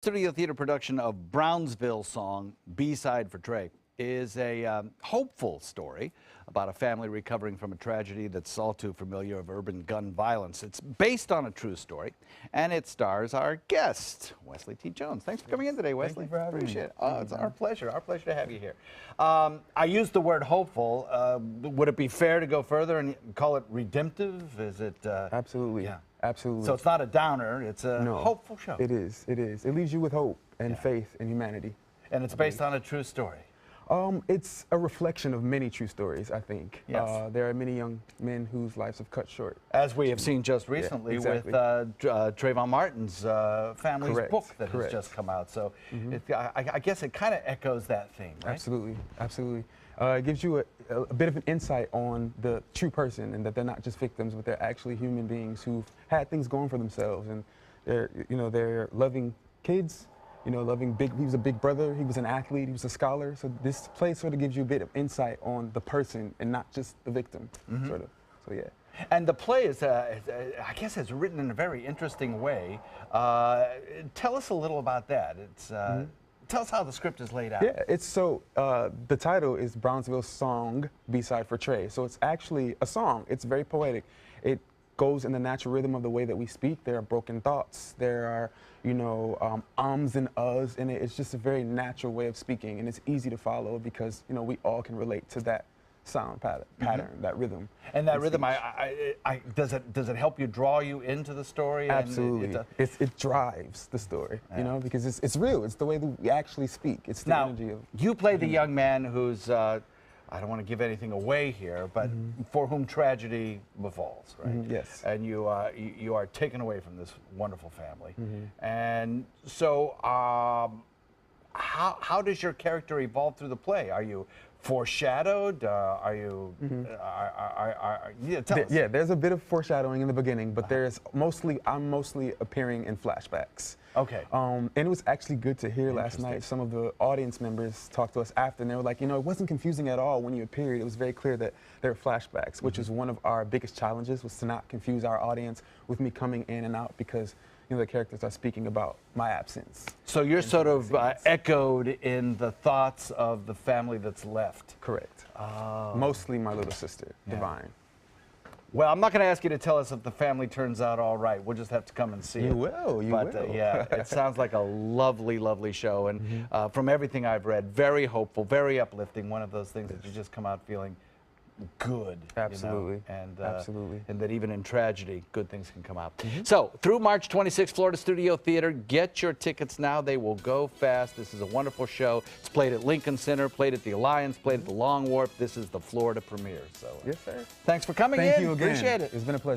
Studio theater production of Brownsville song, B-Side for Trey, is a hopeful story about a family recovering from a tragedy that's all too familiar of urban gun violence. It's based on a true story, and it stars our guest, Wesley T. Jones. Thanks for coming in today, Wesley. Thank you for having me. Appreciate it. Oh, it's our pleasure. Our pleasure to have you here. I used the word hopeful. Would it be fair to go further and call it redemptive? Is it? Absolutely. Yeah. Absolutely. So it's not a downer, it's a hopeful show. It is. It is. It leaves you with hope and faith in humanity. And it's based on a true story. It's a reflection of many true stories, I think. Yes. There are many young men whose lives have cut short. As we have seen just recently with Trayvon Martin's family's book that has just come out. So I guess it kind of echoes that theme, right? Absolutely. Absolutely. It gives you a bit of an insight on the true person, and that they're not just victims, but they're actually human beings who've had things going for themselves, and they're loving kids. He was a big brother, he was an athlete, he was a scholar. So this play sort of gives you a bit of insight on the person and not just the victim, sort of. So yeah. And the play is, I guess it's written in a very interesting way. Tell us a little about that. It's, tell us how the script is laid out. Yeah, the title is Brownsville Song, B-Side for Trey. So it's actually a song. It's very poetic. It goes in the natural rhythm of the way that we speak. There are broken thoughts. There are, ums and uhs in it. It's just a very natural way of speaking, and it's easy to follow because, we all can relate to that sound pattern, that rhythm. And that rhythm, does it help you draw you into the story? Absolutely. It drives the story, because it's real. It's the way that we actually speak. It's the energy of. You play the young man who's, I don't want to give anything away here, but for whom tragedy befalls, right? Yes. And you are taken away from this wonderful family. And so how does your character evolve through the play? Are you foreshadowed? Are you? Tell us. Yeah, there's a bit of foreshadowing in the beginning, but I'm mostly appearing in flashbacks. Okay. And it was actually good to hear last night. Some of the audience members talked to us after, and they were like, it wasn't confusing at all when you appeared. It was very clear that there were flashbacks, which is one of our biggest challenges, was to not confuse our audience with me coming in and out, because the characters are speaking about my absence. So you're sort of echoed in the thoughts of the family that's left. Correct. Mostly my little sister, Divine. Well, I'm not going to ask you to tell us if the family turns out all right. We'll just have to come and see it. You will. Yeah, it sounds like a lovely, lovely show. And from everything I've read, very hopeful, very uplifting. One of those things that you just come out feeling good. Absolutely. And, absolutely. And that even in tragedy, good things can come out. So through March 26th, Florida Studio Theater, get your tickets now. They will go fast. This is a wonderful show. It's played at Lincoln Center, played at the Alliance, played at the Long Wharf. This is the Florida premiere. So yes, sir. Thanks for coming in. Thank you again. Appreciate it. It's been a pleasure.